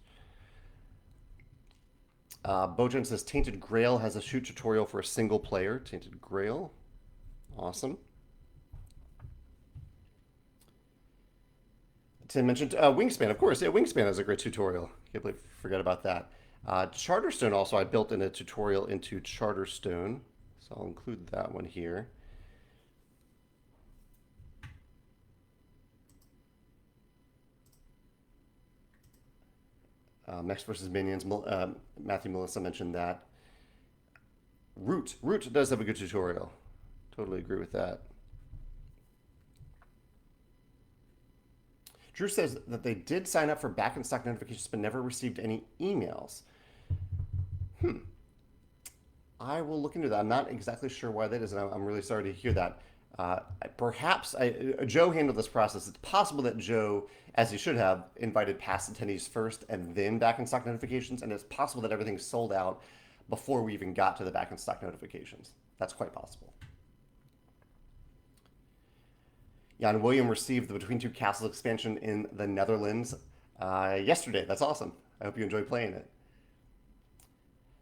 Bojan says Tainted Grail has a shoot tutorial for a single player. Tainted Grail, awesome. Tim mentioned Wingspan, of course. Yeah, Wingspan has a great tutorial. Can't forget about that. Charterstone also I built in a tutorial into Charterstone, so I'll include that one here. Mechs versus Minions. Matthew Melissa mentioned that. Root does have a good tutorial. Totally agree with that. Drew says that they did sign up for back in stock notifications but never received any emails. I will look into that. I'm not exactly sure why that is, and I'm really sorry to hear that. Uh, Perhaps Joe handled this process. It's possible that Joe, as he should have, invited past attendees first and then back in stock notifications, and it's possible that everything's sold out before we even got to the back in stock notifications. That's quite possible. Jan William received the Between Two Castles expansion in the Netherlands yesterday. That's awesome. I hope you enjoy playing it.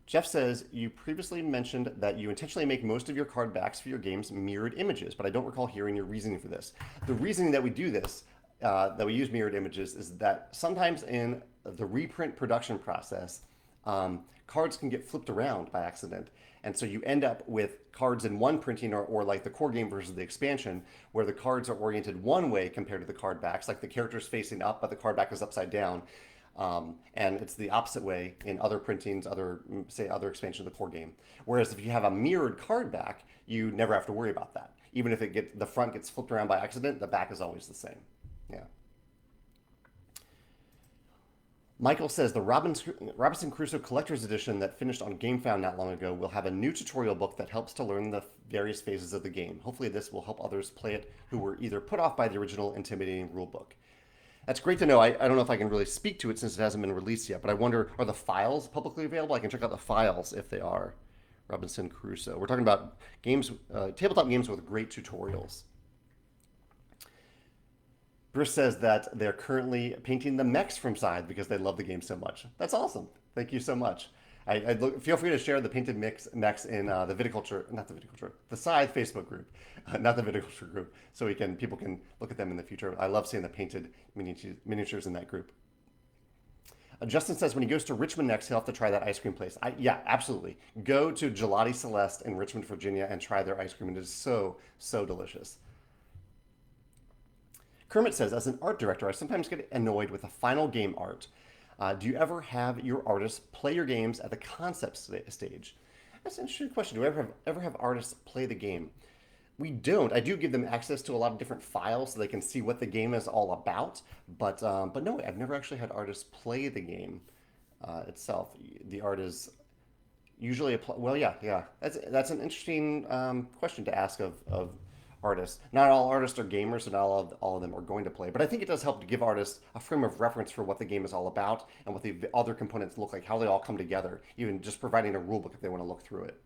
Jeff says, you previously mentioned that you intentionally make most of your card backs for your games mirrored images, but I don't recall hearing your reasoning for this. The reasoning that we do this, that we use mirrored images, is that sometimes in the reprint production process, cards can get flipped around by accident. And so you end up with cards in one printing or like the core game versus the expansion, where the cards are oriented one way compared to the card backs, like the character's facing up, but the card back is upside down. And it's the opposite way in other printings, other expansions of the core game. Whereas if you have a mirrored card back, you never have to worry about that. Even if the front gets flipped around by accident, the back is always the same. Yeah. Michael says the Robinson Crusoe Collector's Edition that finished on GameFound not long ago will have a new tutorial book that helps to learn the various phases of the game. Hopefully this will help others play it who were either put off by the original intimidating rulebook. That's great to know. I don't know if I can really speak to it since it hasn't been released yet, but I wonder, are the files publicly available? I can check out the files if they are. Robinson Crusoe. We're talking about games, tabletop games with great tutorials. Bruce says that they're currently painting the mechs from Scythe because they love the game so much. That's awesome. Thank you so much. Feel free to share the painted mechs in the Scythe Facebook group, not the viticulture group, so people can look at them in the future. I love seeing the painted miniatures in that group. Justin says when he goes to Richmond next, he'll have to try that ice cream place. Yeah, absolutely. Go to Gelati Celeste in Richmond, Virginia, and try their ice cream. It is so, so delicious. Kermit says, as an art director, I sometimes get annoyed with the final game art. Do you ever have your artists play your games at the concept stage? That's an interesting question. Do we ever have artists play the game? We don't. I do give them access to a lot of different files so they can see what the game is all about. But no, I've never actually had artists play the game itself. The art is usually yeah. That's an interesting question to ask of artists. Not all artists are gamers, and not all of them are going to play. But I think it does help to give artists a frame of reference for what the game is all about and what the other components look like, how they all come together, even just providing a rulebook if they want to look through it.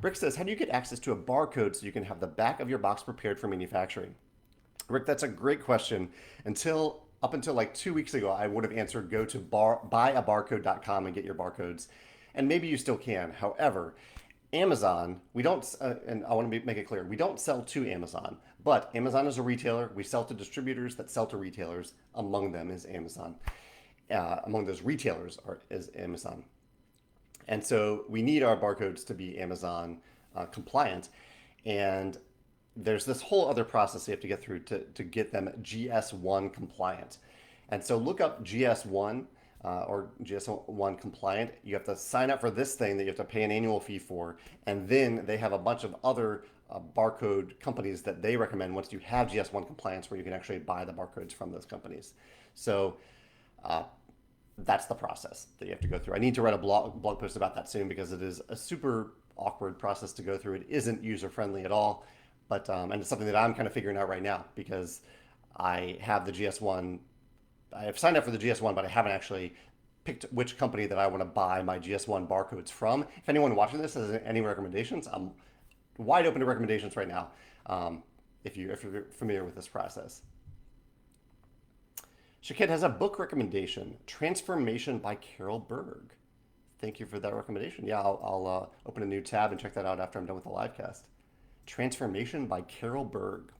Rick says, how do you get access to a barcode so you can have the back of your box prepared for manufacturing? Rick, that's a great question. Up until like 2 weeks ago, I would have answered go to buyabarcode.com and get your barcodes. And maybe you still can. However, Amazon, we don't, and I want to make it clear, we don't sell to Amazon, but Amazon is a retailer. We sell to distributors that sell to retailers. Among them is Amazon. Among those retailers is Amazon. And so we need our barcodes to be Amazon compliant. And there's this whole other process you have to get through to get them GS1 compliant. And so look up GS1 or GS1 compliant. You have to sign up for this thing that you have to pay an annual fee for. And then they have a bunch of other barcode companies that they recommend once you have GS1 compliance where you can actually buy the barcodes from those companies. So that's the process that you have to go through. I need to write a blog post about that soon because it is a super awkward process to go through. It isn't user-friendly at all, but and it's something that I'm kind of figuring out right now because I have the GS1. I have signed up for the GS1, but I haven't actually picked which company that I want to buy my GS1 barcodes from. If anyone watching this has any recommendations, I'm wide open to recommendations right now if you're familiar with this process. Shaked has a book recommendation, Transformation by Carol Berg. Thank you for that recommendation. Yeah, I'll open a new tab and check that out after I'm done with the livecast. Transformation by Carol Berg.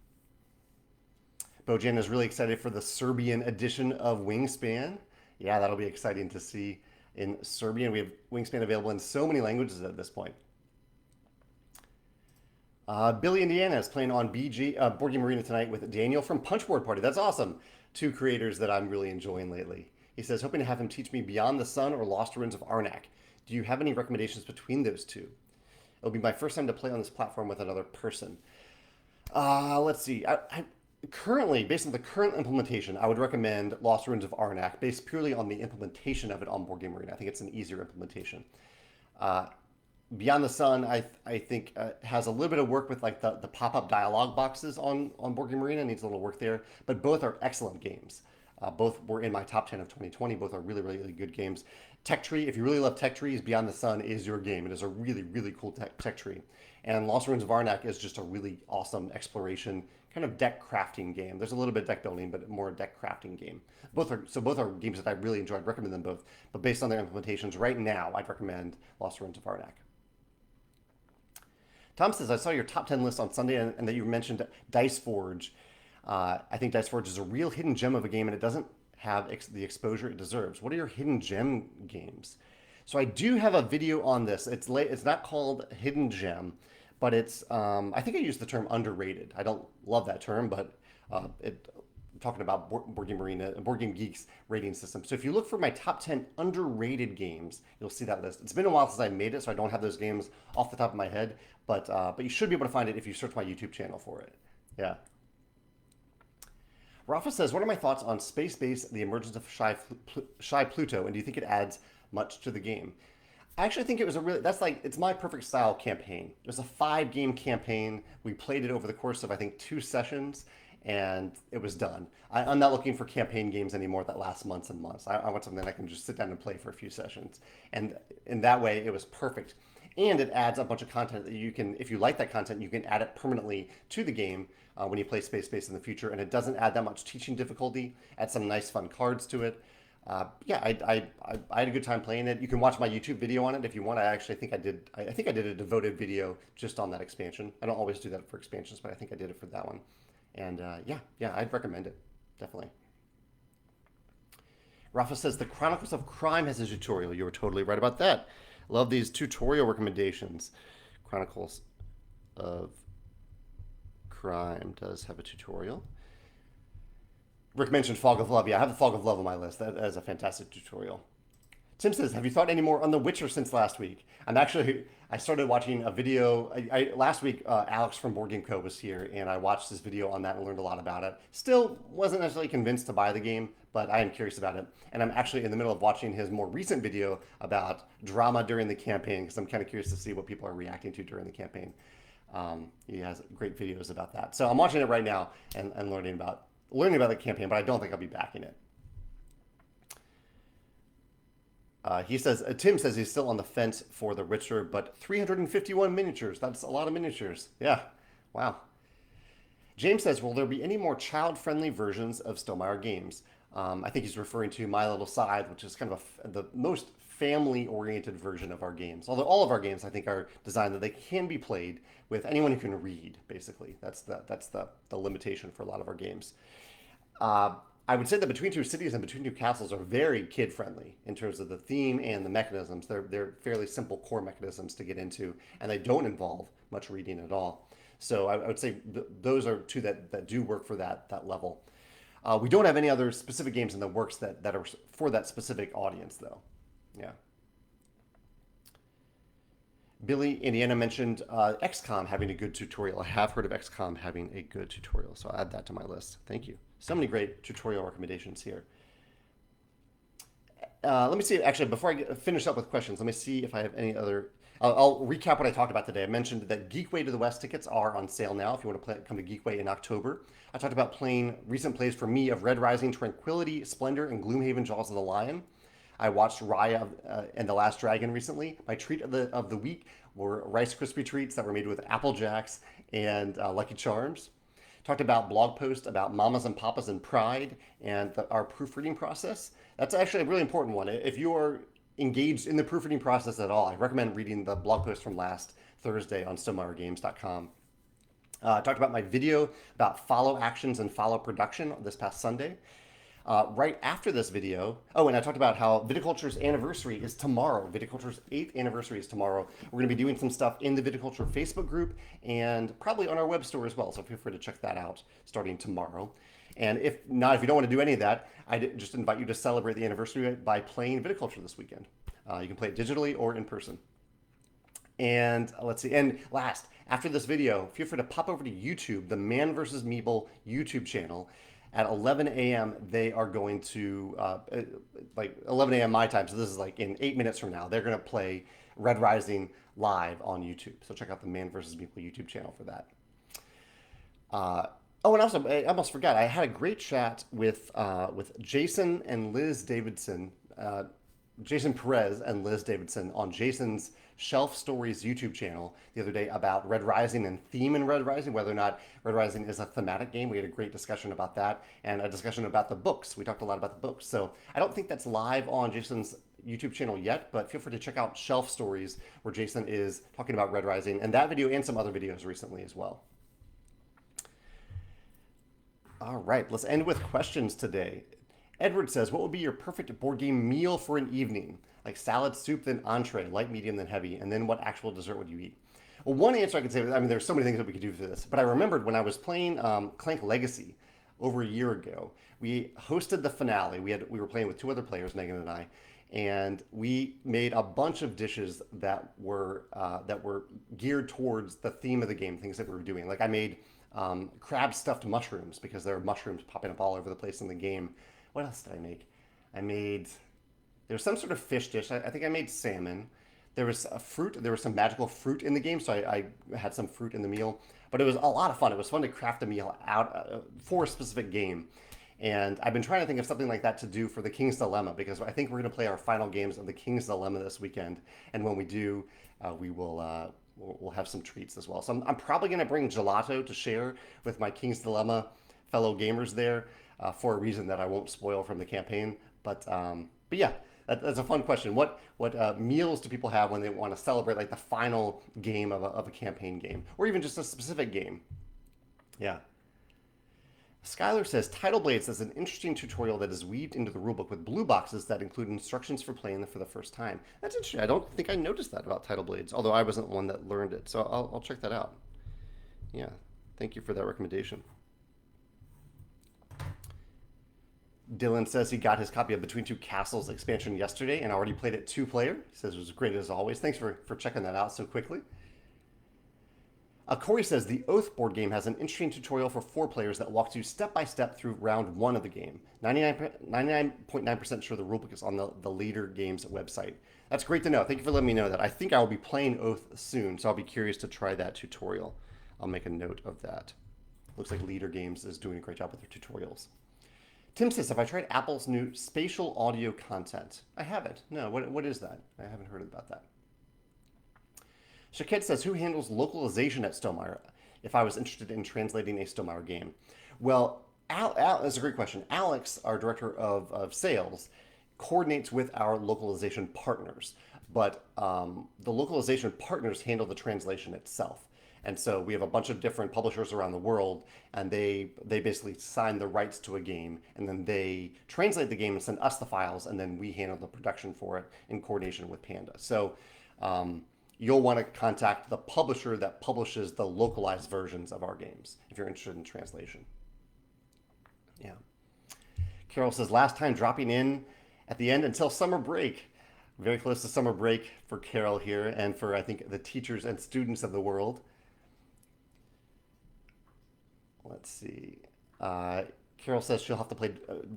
Bojan is really excited for the Serbian edition of Wingspan. Yeah, that'll be exciting to see in Serbian. We have Wingspan available in so many languages at this point. Billy Indiana is playing on Board Game Arena tonight with Daniel from Punchboard Party. That's awesome. Two creators that I'm really enjoying lately. He says, hoping to have him teach me Beyond the Sun or Lost Ruins of Arnak. Do you have any recommendations between those two? It'll be my first time to play on this platform with another person. Let's see. Currently, based on the current implementation, I would recommend Lost Ruins of Arnak, based purely on the implementation of it on Board Game Arena. I think it's an easier implementation. Beyond the Sun, I think has a little bit of work with like the pop up dialogue boxes on Board Game Arena. Needs a little work there, but both are excellent games. Both were in my top 10 of 2020. Both are really, really, really good games. Tech Tree, if you really love Tech Trees, Beyond the Sun is your game. It is a really, really cool tech tree. And Lost Ruins of Arnak is just a really awesome exploration, kind of deck crafting game. There's a little bit of deck building, but more a deck crafting game. Both are games that I really enjoyed. I'd recommend them both. But based on their implementations right now, I'd recommend Lost Ruins of Arnak. Tom says, I saw your top 10 list on Sunday and that you mentioned Dice Forge. I think Dice Forge is a real hidden gem of a game and it doesn't have the exposure it deserves. What are your hidden gem games? So I do have a video on this. It's not called Hidden Gem, but it's, I think I used the term underrated. I don't love that term, but I'm talking about Board Game Arena, Board Game Geek's rating system. So if you look for my top 10 underrated games, you'll see that list. It's been a while since I made it, so I don't have those games off the top of my head, but you should be able to find it if you search my YouTube channel for it. Yeah. Rafa says, what are my thoughts on Space Base, the emergence of Shy Pluto, and do you think it adds much to the game? I actually think it was it's my perfect style campaign. It was a 5-game campaign. We played it over the course of, I think, 2 sessions, and it was done. I'm not looking for campaign games anymore that last months and months. I want something I can just sit down and play for a few sessions. And in that way, it was perfect. And it adds a bunch of content that you can, if you like that content, you can add it permanently to the game when you play Space Base in the future. And it doesn't add that much teaching difficulty. Add some nice, fun cards to it. Yeah, I had a good time playing it. You can watch my YouTube video on it if you want. I think I did a devoted video just on that expansion. I don't always do that for expansions, but I think I did it for that one. And yeah, I'd recommend it, definitely. Rafa says, the Chronicles of Crime has a tutorial. You were totally right about that. Love these tutorial recommendations. Chronicles of Crime does have a tutorial. Rick mentioned Fog of Love. Yeah, I have the Fog of Love on my list. That is a fantastic tutorial. Tim says, have you thought any more on The Witcher since last week? I started watching a video. Last week, Alex from Board Game Co. was here, and I watched this video on that and learned a lot about it. Still wasn't necessarily convinced to buy the game, but I am curious about it. And I'm actually in the middle of watching his more recent video about drama during the campaign, because I'm kind of curious to see what people are reacting to during the campaign. He has great videos about that. So I'm watching it right now and learning about the campaign, but I don't think I'll be backing it. Tim says he's still on the fence for The Witcher, but 351 miniatures. That's a lot of miniatures. Yeah. Wow. James says, will there be any more child-friendly versions of Stonemaier games? I think he's referring to My Little Scythe, which is kind of the most family-oriented version of our games. Although all of our games, I think, are designed that they can be played with anyone who can read, basically. That's the limitation for a lot of our games. I would say that Between Two Cities and Between Two Castles are very kid-friendly in terms of the theme and the mechanisms. They're fairly simple core mechanisms to get into, and they don't involve much reading at all. So I would say those are two that do work for that level. We don't have any other specific games in the works that are for that specific audience, though. Yeah. Billy, Indiana mentioned XCOM having a good tutorial. I have heard of XCOM having a good tutorial, so I'll add that to my list. Thank you. So many great tutorial recommendations here. Let me see, actually, before I finish up with questions, let me see if I have any other... I'll recap what I talked about today. I mentioned that Geekway to the West tickets are on sale now if you want to come to Geekway in October. I talked about playing recent plays for me of Red Rising, Tranquility, Splendor, and Gloomhaven Jaws of the Lion. I watched Raya and the Last Dragon recently. My treat of the week were Rice Krispie treats that were made with Apple Jacks and Lucky Charms. Talked about blog post about Mamas and Papas and Pride and our proofreading process. That's actually a really important one. If you are engaged in the proofreading process at all, I recommend reading the blog post from last Thursday on StoneMaierGames.com. Talked about my video about follow actions and follow production this past Sunday. Right after this video, and I talked about how Viticulture's anniversary is tomorrow. Viticulture's 8th anniversary is tomorrow. We're going to be doing some stuff in the Viticulture Facebook group and probably on our web store as well, so feel free to check that out starting tomorrow. And if you don't want to do any of that, I just invite you to celebrate the anniversary by playing Viticulture this weekend. You can play it digitally or in person. And let's see, and last, after this video, feel free to pop over to YouTube, the Man vs. Meeple YouTube channel. At 11 a.m., they are going to, like 11 a.m. my time, so this is like in 8 minutes from now, they're going to play Red Rising live on YouTube. So check out the Man vs. Meeple YouTube channel for that. Oh, and also, I almost forgot, I had a great chat with Jason and Liz Davidson, Jason Perez and Liz Davidson on Jason's Shelf Stories YouTube channel the other day about Red Rising and theme in Red Rising, whether or not Red Rising is a thematic game. We had a great discussion about that and a discussion about the books. We talked a lot about the books. So I don't think that's live on Jason's YouTube channel yet, but feel free to check out Shelf Stories where Jason is talking about Red Rising and that video and some other videos recently as well. All right, let's end with questions today. Edward says, what would be your perfect board game meal for an evening? Like salad, soup, then entree, light, medium, then heavy, and then what actual dessert would you eat? Well, one answer I could say, I mean, there's so many things that we could do for this, but I remembered when I was playing Clank Legacy over a year ago, we hosted the finale. We were playing with two other players, Megan and I, and we made a bunch of dishes that were geared towards the theme of the game, things that we were doing. Like I made crab stuffed mushrooms because there are mushrooms popping up all over the place in the game. What else did I make? There was some sort of fish dish. I think I made salmon. There was a fruit. There was some magical fruit in the game, so I had some fruit in the meal. But it was a lot of fun. It was fun to craft a meal out for a specific game. And I've been trying to think of something like that to do for the King's Dilemma because I think we're going to play our final games of the King's Dilemma this weekend. And when we do, we'll have some treats as well. So I'm probably going to bring gelato to share with my King's Dilemma fellow gamers there for a reason that I won't spoil from the campaign. But yeah, that's a fun question. What meals do people have when they want to celebrate like the final game of a campaign game or even just a specific game? Yeah. Skylar says, Tidal Blades is an interesting tutorial that is weaved into the rulebook with blue boxes that include instructions for playing them for the first time. That's interesting. I don't think I noticed that about Tidal Blades, although I wasn't one that learned it. So I'll check that out. Yeah, thank you for that recommendation. Dylan says he got his copy of Between Two Castles expansion yesterday and already played it 2-player. He says it was great as always. Thanks for checking that out so quickly. Corey says the Oath board game has an interesting tutorial for 4 players that walks you step by step through round 1 of the game. 99.9% sure the rulebook is on the Leader Games website. That's great to know. Thank you for letting me know that. I think I will be playing Oath soon, so I'll be curious to try that tutorial. I'll make a note of that. Looks like Leader Games is doing a great job with their tutorials. Tim says, have I tried Apple's new spatial audio content? I haven't. No, what is that? I haven't heard about that. Shaked says, who handles localization at Stonemaier if I was interested in translating a Stonemaier game? Well, that's a great question. Alex, our director of sales, coordinates with our localization partners, but the localization partners handle the translation itself. And so we have a bunch of different publishers around the world, and they basically sign the rights to a game, and then they translate the game and send us the files, and then we handle the production for it in coordination with Panda. So you'll want to contact the publisher that publishes the localized versions of our games if you're interested in translation. Yeah. Carol says, last time dropping in at the end until summer break. Very close to summer break for Carol here and for, I think, the teachers and students of the world. Let's see. Carol says she'll have to play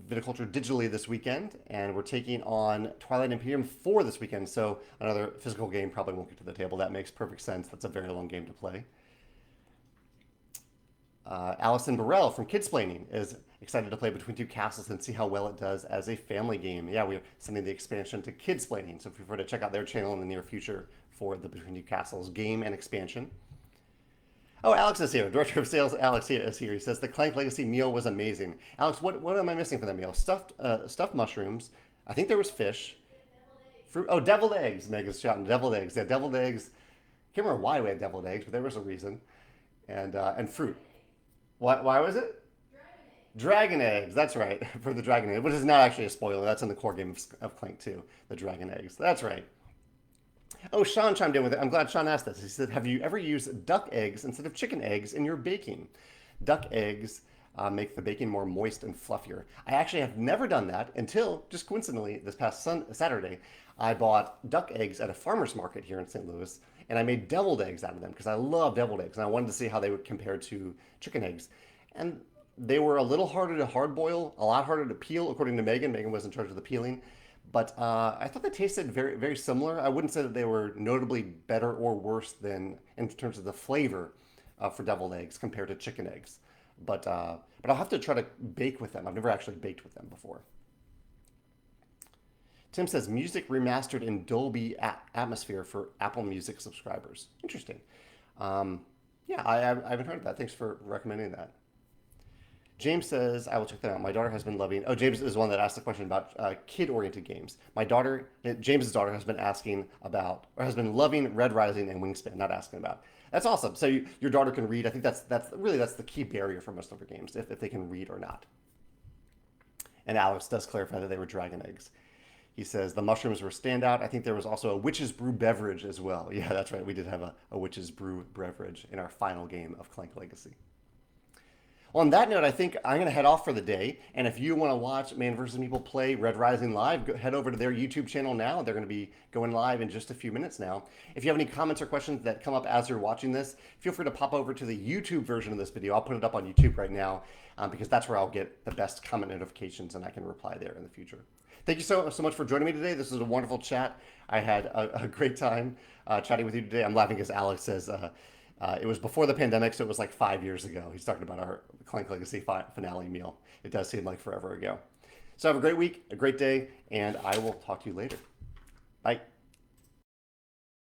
Viticulture digitally this weekend, and we're taking on Twilight Imperium 4 this weekend, so another physical game probably won't get to the table. That makes perfect sense. That's a very long game to play. Allison Burrell from Kidsplaining is excited to play Between Two Castles and see how well it does as a family game. Yeah, we're sending the expansion to Kidsplaining, so feel free to check out their channel in the near future for the Between Two Castles game and expansion. Oh, Alex is here. Director of Sales Alex is here. He says the Clank Legacy meal was amazing. Alex, what am I missing for that meal? Stuffed mushrooms. I think there was fish. Fruit. Oh, deviled eggs. Megan's shouting deviled eggs. Yeah, deviled eggs. Can't remember why we had deviled eggs, but there was a reason. And fruit. Why was it? Dragon eggs. That's right. For the dragon eggs, which is not actually a spoiler. That's in the core game of Clank 2. The dragon eggs. That's right. Oh, Sean chimed in with it. I'm glad Sean asked this. He said, have you ever used duck eggs instead of chicken eggs in your baking? Duck eggs make the baking more moist and fluffier. I actually have never done that until, just coincidentally, this past Saturday, I bought duck eggs at a farmer's market here in St. Louis, and I made deviled eggs out of them because I love deviled eggs, and I wanted to see how they would compare to chicken eggs. And They were a little harder to hard boil, a lot harder to peel, according to Megan. Megan was in charge of the peeling. But I thought they tasted very, very similar. I wouldn't say that they were notably better or worse than in terms of the flavor for deviled eggs compared to chicken eggs. But I'll have to try to bake with them. I've never actually baked with them before. Tim says music remastered in Dolby Atmosphere for Apple Music subscribers. Interesting. Um, yeah, I haven't heard of that. Thanks for recommending that. James says, I will check that out. My daughter has been loving. Oh, James is one that asked the question about kid-oriented games. My daughter, James's daughter, has been asking about, or has been loving Red Rising and Wingspan. Not asking about. That's awesome. So your daughter can read. I think that's the key barrier for most of our games, if they can read or not. And Alex does clarify that they were dragon eggs. He says the mushrooms were standout. I think there was also a witch's brew beverage as well. Yeah, that's right. We did have a witch's brew beverage in our final game of Clank Legacy. On that note, I think I'm going to head off for the day. And if you want to watch Man vs. Meeple play Red Rising live, head over to their YouTube channel now. They're going to be going live in just a few minutes now. If you have any comments or questions that come up as you're watching this, feel free to pop over to the YouTube version of this video. I'll put it up on YouTube right now because that's where I'll get the best comment notifications and I can reply there in the future. Thank you so much for joining me today. This was a wonderful chat. I had a great time chatting with you today. I'm laughing because Alex says it was before the pandemic, so it was like 5 years ago. He's talking about our Clank Legacy finale meal. It does seem like forever ago. So have a great week, a great day, and I will talk to you later. Bye.